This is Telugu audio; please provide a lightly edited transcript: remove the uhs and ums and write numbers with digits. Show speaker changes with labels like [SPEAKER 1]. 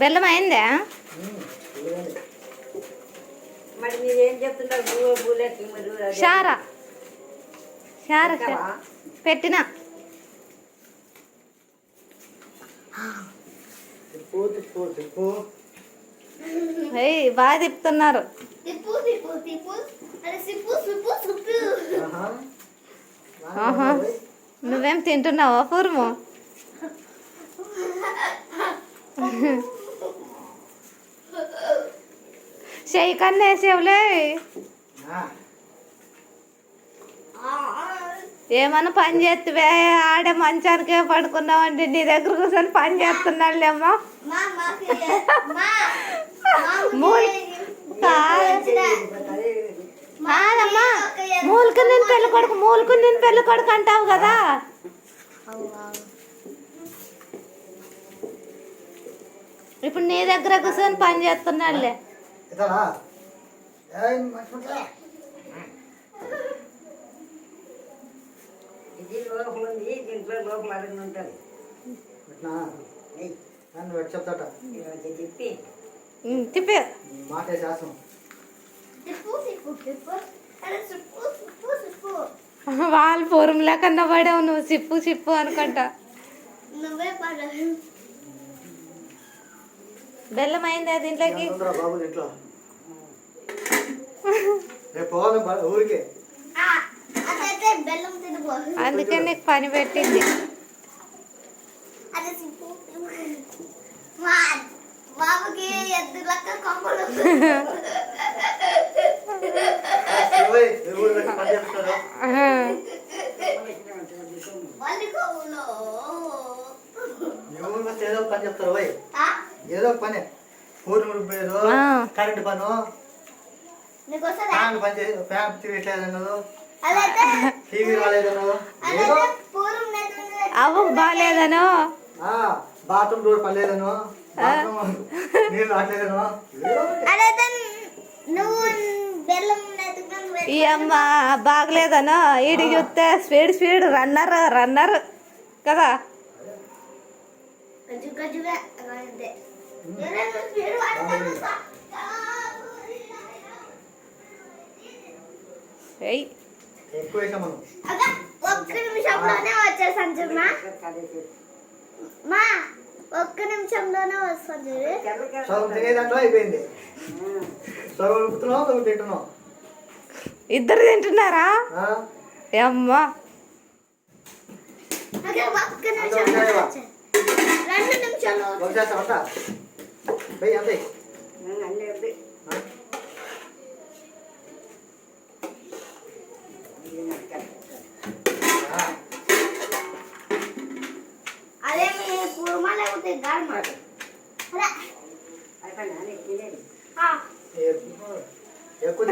[SPEAKER 1] బెల్లం అయిందా?
[SPEAKER 2] మరి మీరేం చెప్తుంటారు?
[SPEAKER 1] షారా షారా పెట్టినా బాగా తిప్పుతున్నారు. నువ్వేం తింటున్నావా పూర్ము? చెయ్యి కన్నా వేసేవులే. ఏమన్నా పని చేస్తే ఆడే మంచానికే పడుకున్నావంటే నీ దగ్గర కూర్చొని పని చేస్తున్నాళ్ళేమ్మా. కాదమ్మా, మూలకి నేను పెళ్ళి కొడుకు అంటావు కదా. ఇప్పుడు నీ దగ్గర కూర్చొని పని చేస్తున్నాళ్ళే.
[SPEAKER 2] దీంట్లో లోపల అడిగి ఉంటుంది
[SPEAKER 1] తిప్పే
[SPEAKER 3] మాట శాసం
[SPEAKER 1] వాళ్ళు పూర్వంలా కన్నా పడావు నువ్వు. సిప్పు సిప్పు అనుకుంటా. బెల్లం అయిందా దీంట్లోకి?
[SPEAKER 3] బాబు ఇంట్లో పోవాలి ఊరికే,
[SPEAKER 1] అందుకే నీకు పని పెట్టింది.
[SPEAKER 3] ఏదో పని చెప్తారు, ఏదో పని ఊరు ముడిపోయేదో కరెంట్ పను ఫ్యాన్ పని చేసి ఫ్యాన్ తిరగట్లేదన్నదో టీవీ రాలేదనో
[SPEAKER 1] అవ్వ బాగాలేదనో
[SPEAKER 3] బాత్రూమ్ డోర్ పడలేదనో నీళ్ళు రావట్లేదనో
[SPEAKER 1] ఈ అమ్మ బాగలేదనో ఈడు చూస్తే స్పీడ్ రన్నర్ కదా.
[SPEAKER 3] ఎక్కువ
[SPEAKER 4] ఒక్క నిమిషంలోనే వచ్చేసాను చూడమా. ఒక్క నిమిషంలోనే వస్తాను చూడు.
[SPEAKER 3] సగం తినేదాంట్లో అయిపోయింది. సగం ఉడుకుతున్నావు, సగం తింటున్నావు.
[SPEAKER 1] ఇద్దరు తింటున్నారా? అమ్మా
[SPEAKER 4] ఒక్క నిమిషం, 2 నిమిషాలు
[SPEAKER 3] అంతా అంతే.
[SPEAKER 4] అదే మీ పూర్మ లేకపోతే గాలి మాట
[SPEAKER 3] ఎక్కువ